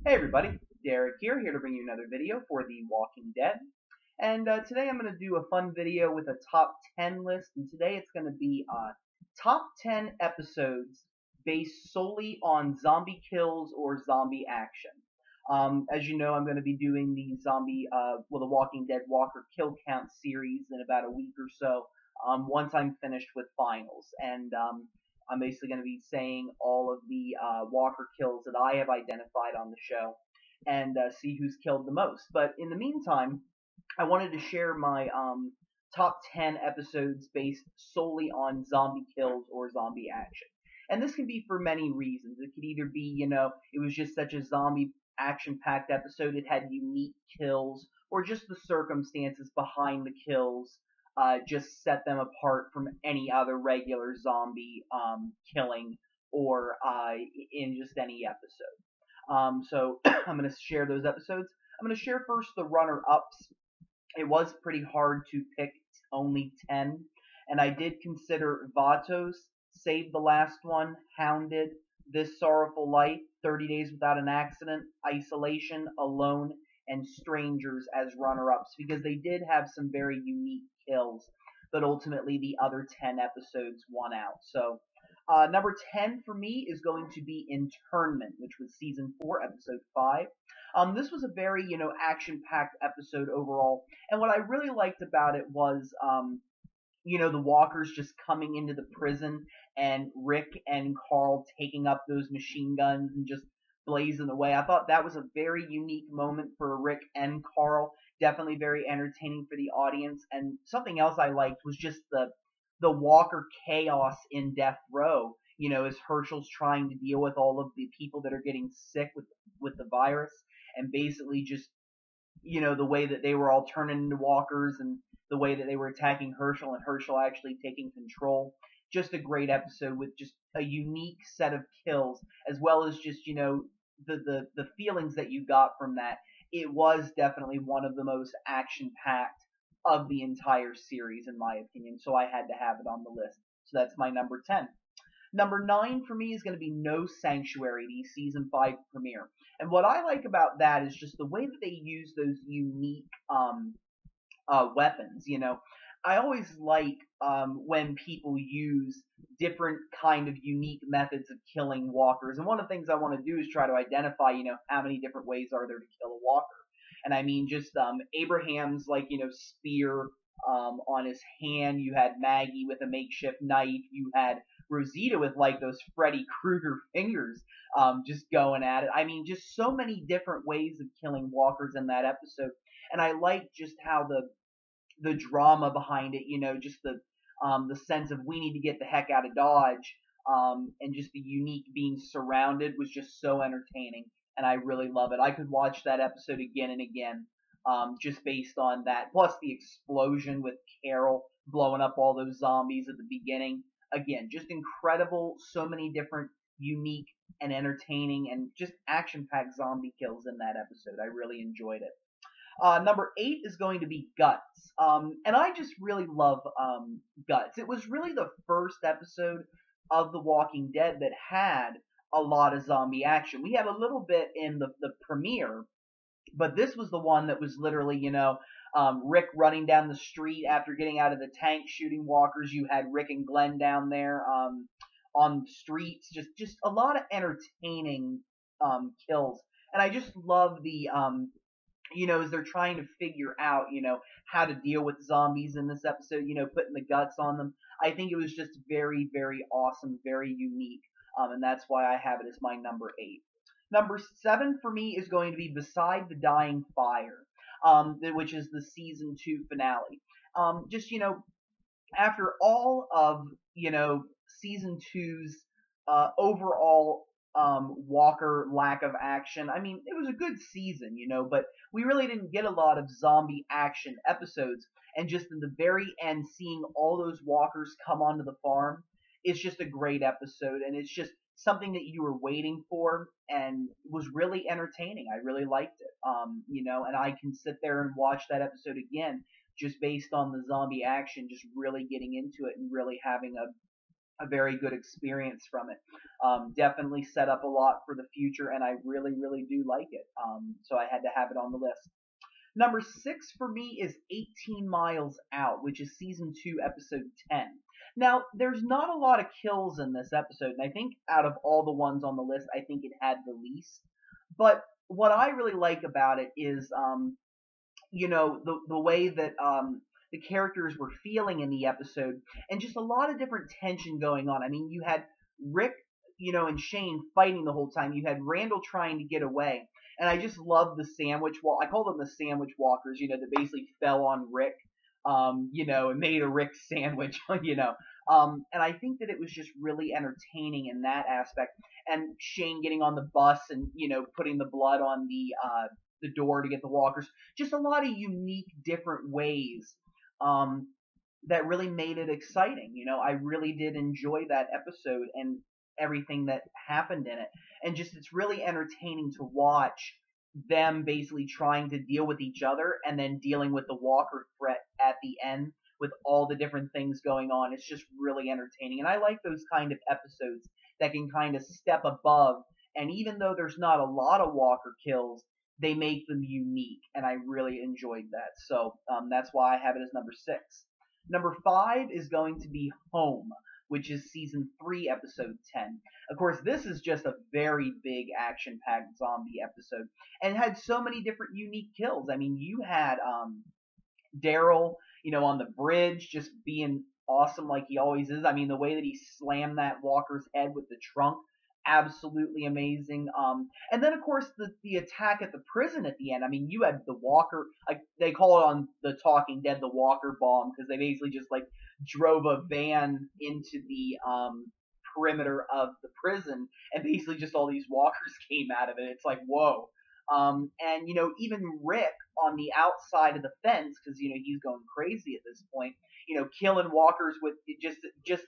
Hey everybody, Derek here to bring you another video for The Walking Dead. And today I'm going to do a fun video with a top 10 list, and today it's going to be top 10 episodes based solely on zombie kills or zombie action. As you know, I'm going to be doing the The Walking Dead Walker Kill Count series in about a week or so, once I'm finished with finals. And I'm basically going to be saying all of the Walker kills that I have identified on the show and see who's killed the most. But in the meantime, I wanted to share my top 10 episodes based solely on zombie kills or zombie action. And this can be for many reasons. It could either be, it was just such a zombie action packed episode, it had unique kills, or just the circumstances behind the kills just set them apart from any other regular zombie killing or in just any episode. So I'm going to share those episodes. I'm going to share first the runner-ups. It was pretty hard to pick only 10, and I did consider Vatos, Save the Last One, Hounded, This Sorrowful Life, 30 Days Without an Accident, Isolation, Alone, and Strangers as runner-ups because they did have some very unique kills, but ultimately the other 10 episodes won out. So number 10 for me is going to be Internment, which was season 4, episode 5. This was a very, action-packed episode overall, and what I really liked about it was, the walkers just coming into the prison and Rick and Carl taking up those machine guns and just blazing away. I thought that was a very unique moment for Rick and Carl. Definitely very entertaining for the audience. And something else I liked was just the Walker chaos in Death Row. As Hershel's trying to deal with all of the people that are getting sick with the virus, and basically just the way that they were all turning into walkers and the way that they were attacking Hershel and Hershel actually taking control. Just a great episode with just a unique set of kills, as well as just the feelings that you got from that. It was definitely one of the most action packed of the entire series, in my opinion. So I had to have it on the list. So that's my number 10. Number 9 for me is going to be No Sanctuary, the season 5 premiere. And what I like about that is just the way that they use those unique weapons. I always like when people use different kind of unique methods of killing walkers. And one of the things I want to do is try to identify, how many different ways are there to kill a walker. And I mean, just Abraham's spear on his hand. You had Maggie with a makeshift knife. You had Rosita with those Freddy Krueger fingers, just going at it. I mean, just so many different ways of killing walkers in that episode. And I like just how the drama behind it, just the sense of we need to get the heck out of Dodge, and just the unique being surrounded was just so entertaining, and I really love it. I could watch that episode again and again, just based on that. Plus the explosion with Carol blowing up all those zombies at the beginning. Again, just incredible. So many different, unique, and entertaining, and just action-packed zombie kills in that episode. I really enjoyed it. Number 8 is going to be Guts. And I just really love Guts. It was really the first episode of The Walking Dead that had a lot of zombie action. We had a little bit in the premiere, but this was the one that was literally, Rick running down the street after getting out of the tank shooting walkers. You had Rick and Glenn down there on the streets. Just a lot of entertaining kills. And I just love the as they're trying to figure out, how to deal with zombies in this episode, putting the guts on them. I think it was just very, very awesome, very unique. And that's why I have it as my number 8. Number 7 for me is going to be Beside the Dying Fire, which is the season 2 finale. Just, after all of, season 2's overall Walker lack of action. I mean, it was a good season, but we really didn't get a lot of zombie action episodes. And just in the very end, seeing all those walkers come onto the farm is just a great episode. And it's just something that you were waiting for and was really entertaining. I really liked it. And I can sit there and watch that episode again just based on the zombie action, just really getting into it and really having a very good experience from it. Definitely set up a lot for the future, and I really, really do like it. So I had to have it on the list. Number 6 for me is 18 Miles Out, which is season 2, episode 10. Now, there's not a lot of kills in this episode, and I think out of all the ones on the list, I think it had the least. But what I really like about it is, the way that the characters were feeling in the episode, and just a lot of different tension going on. I mean, you had Rick, and Shane fighting the whole time. You had Randall trying to get away, and I just love the sandwich walk. I call them the sandwich walkers. That basically fell on Rick, and made a Rick sandwich. And I think that it was just really entertaining in that aspect. And Shane getting on the bus and putting the blood on the door to get the walkers. Just a lot of unique, different ways that really made it exciting. I really did enjoy that episode and everything that happened in it. And just it's really entertaining to watch them basically trying to deal with each other and then dealing with the walker threat at the end with all the different things going on. It's just really entertaining. And I like those kind of episodes that can kind of step above. And even though there's not a lot of walker kills, they make them unique, and I really enjoyed that. So that's why I have it as number 6. Number 5 is going to be Home, which is season 3, episode 10. Of course, this is just a very big action-packed zombie episode, and it had so many different unique kills. I mean, you had Daryl, on the bridge, just being awesome like he always is. I mean, the way that he slammed that walker's head with the trunk, absolutely amazing. And then of course the attack at the prison at the end. I mean, you had the walker, like they call it on The Talking Dead the walker bomb, because they basically just like drove a van into the perimeter of the prison, and basically just all these walkers came out of it. It's like, whoa. And even Rick on the outside of the fence, because he's going crazy at this point, killing walkers with just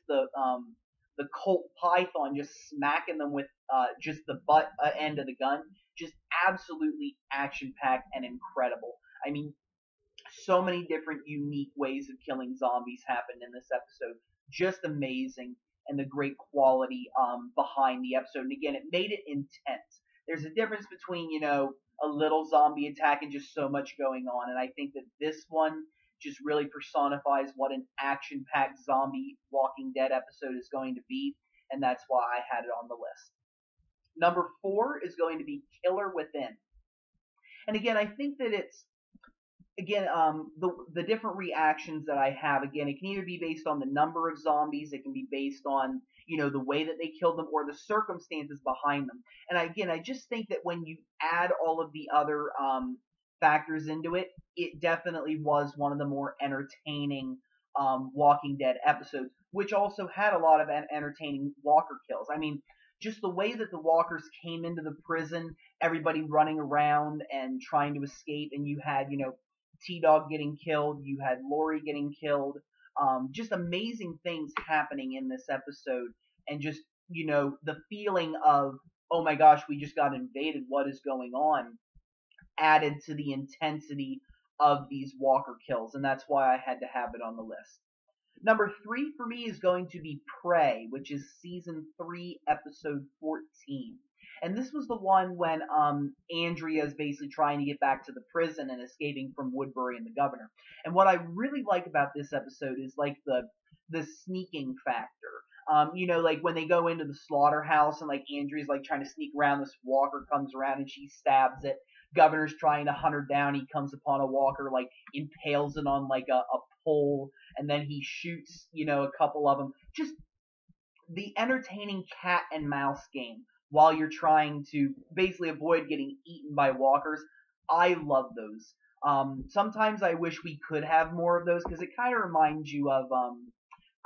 the Colt Python, just smacking them with just the butt end of the gun. Just absolutely action-packed and incredible. I mean, so many different unique ways of killing zombies happened in this episode. Just amazing, and the great quality behind the episode. And again, it made it intense. There's a difference between, a little zombie attack and just so much going on. And I think that this one just really personifies what an action-packed zombie Walking Dead episode is going to be, and that's why I had it on the list. Number 4 is going to be Killer Within. And again, I think that it's, the different reactions that I have, again, it can either be based on the number of zombies, it can be based on, the way that they killed them, or the circumstances behind them. And I just think that when you add all of the other factors into it, it definitely was one of the more entertaining Walking Dead episodes, which also had a lot of entertaining walker kills. I mean, just the way that the walkers came into the prison, everybody running around and trying to escape, and you had, T-Dog getting killed, you had Lori getting killed, just amazing things happening in this episode, and just, the feeling of, oh my gosh, we just got invaded, what is going on, added to the intensity of these walker kills, and that's why I had to have it on the list. Number 3 for me is going to be Prey, which is season 3, episode 14. And this was the one when Andrea is basically trying to get back to the prison and escaping from Woodbury and the governor. And what I really like about this episode is like the sneaking factor. Like when they go into the slaughterhouse and like Andrea's like trying to sneak around, this walker comes around and she stabs it. Governor's trying to hunt her down. He comes upon a walker, like impales it on like a pole, and then he shoots, a couple of them. Just the entertaining cat and mouse game while you're trying to basically avoid getting eaten by walkers. I love those. Sometimes I wish we could have more of those, because it kind of reminds you of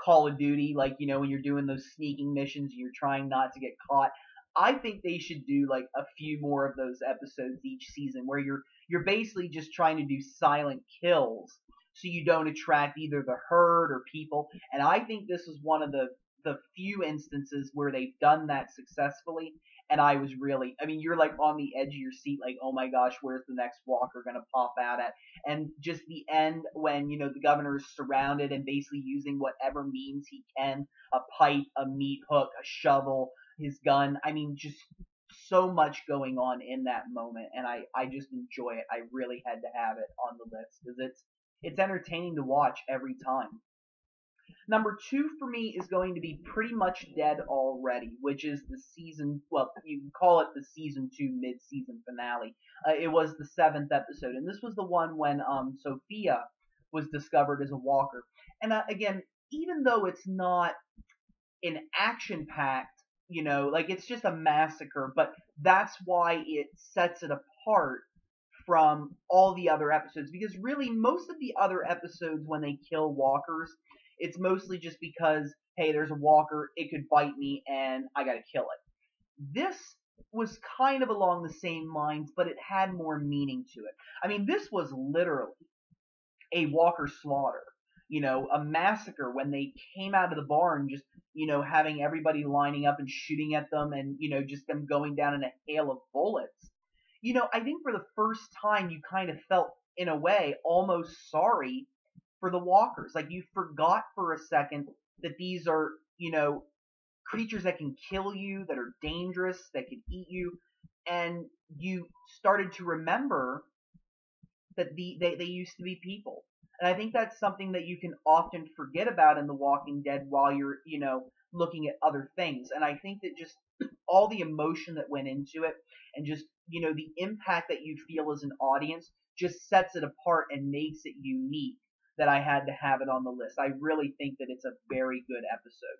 Call of Duty, like, when you're doing those sneaking missions and you're trying not to get caught. I think they should do like a few more of those episodes each season, where you're basically just trying to do silent kills so you don't attract either the herd or people. And I think this is one of the the few instances where they've done that successfully. And I was really, I mean, you're like on the edge of your seat, like, oh my gosh, where's the next walker gonna pop out at? And just the end when, the governor is surrounded and basically using whatever means he can, a pipe, a meat hook, a shovel, his gun. I mean, just so much going on in that moment, and I just enjoy it. I really had to have it on the list because it's entertaining to watch every time. Number two for me is going to be Pretty Much Dead Already, which is the season, well, you can call it the season 2 mid-season finale. It was the 7th episode, and this was the one when Sophia was discovered as a walker. And again, even though it's not an action-packed, like it's just a massacre, but that's why it sets it apart from all the other episodes, because really most of the other episodes when they kill walkers, it's mostly just because, hey, there's a walker, it could bite me, and I gotta kill it. This was kind of along the same lines, but it had more meaning to it. I mean, this was literally a walker slaughter, a massacre when they came out of the barn, just, having everybody lining up and shooting at them, and, just them going down in a hail of bullets. I think for the first time you kind of felt, in a way, almost sorry for the walkers. Like, you forgot for a second that these are, creatures that can kill you, that are dangerous, that can eat you, and you started to remember that they used to be people. And I think that's something that you can often forget about in The Walking Dead while you're, looking at other things. And I think that just all the emotion that went into it, and just, the impact that you feel as an audience, just sets it apart and makes it unique, that I had to have it on the list. I really think that it's a very good episode.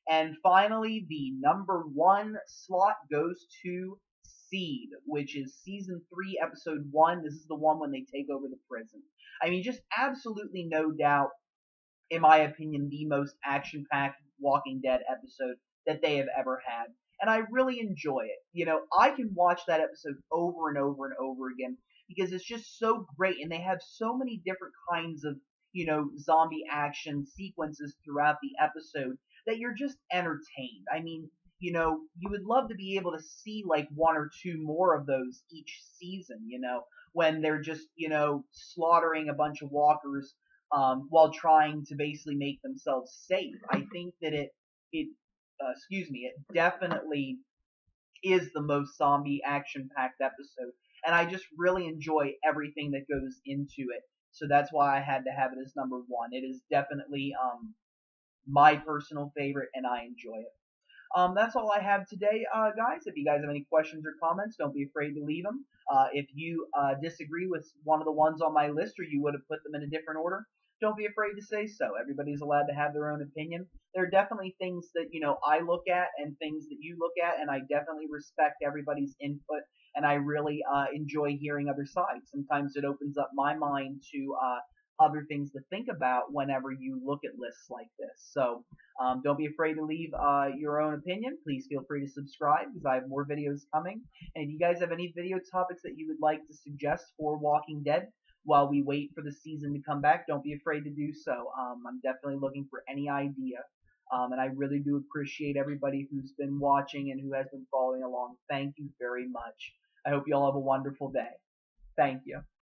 And finally, the number 1 slot goes to Seed, which is season 3, episode 1. This is the one when they take over the prison. I mean, just absolutely no doubt, in my opinion, the most action-packed Walking Dead episode that they have ever had. And I really enjoy it. I can watch that episode over and over and over again because it's just so great, and they have so many different kinds of, zombie action sequences throughout the episode that you're just entertained. I mean, you would love to be able to see like 1 or 2 more of those each season, when they're just, slaughtering a bunch of walkers while trying to basically make themselves safe. I think that it definitely is the most zombie action-packed episode, and I just really enjoy everything that goes into it. So that's why I had to have it as number 1. It is definitely my personal favorite, and I enjoy it. That's all I have today, guys. If you guys have any questions or comments, don't be afraid to leave them. If you disagree with one of the ones on my list, or you would have put them in a different order, don't be afraid to say so. Everybody's allowed to have their own opinion. There are definitely things that, I look at and things that you look at, and I definitely respect everybody's input, and I really enjoy hearing other sides. Sometimes it opens up my mind to other things to think about whenever you look at lists like this. So don't be afraid to leave your own opinion. Please feel free to subscribe because I have more videos coming. And if you guys have any video topics that you would like to suggest for Walking Dead while we wait for the season to come back, don't be afraid to do so. I'm definitely looking for any idea. And I really do appreciate everybody who's been watching and who has been following along. Thank you very much. I hope you all have a wonderful day. Thank you.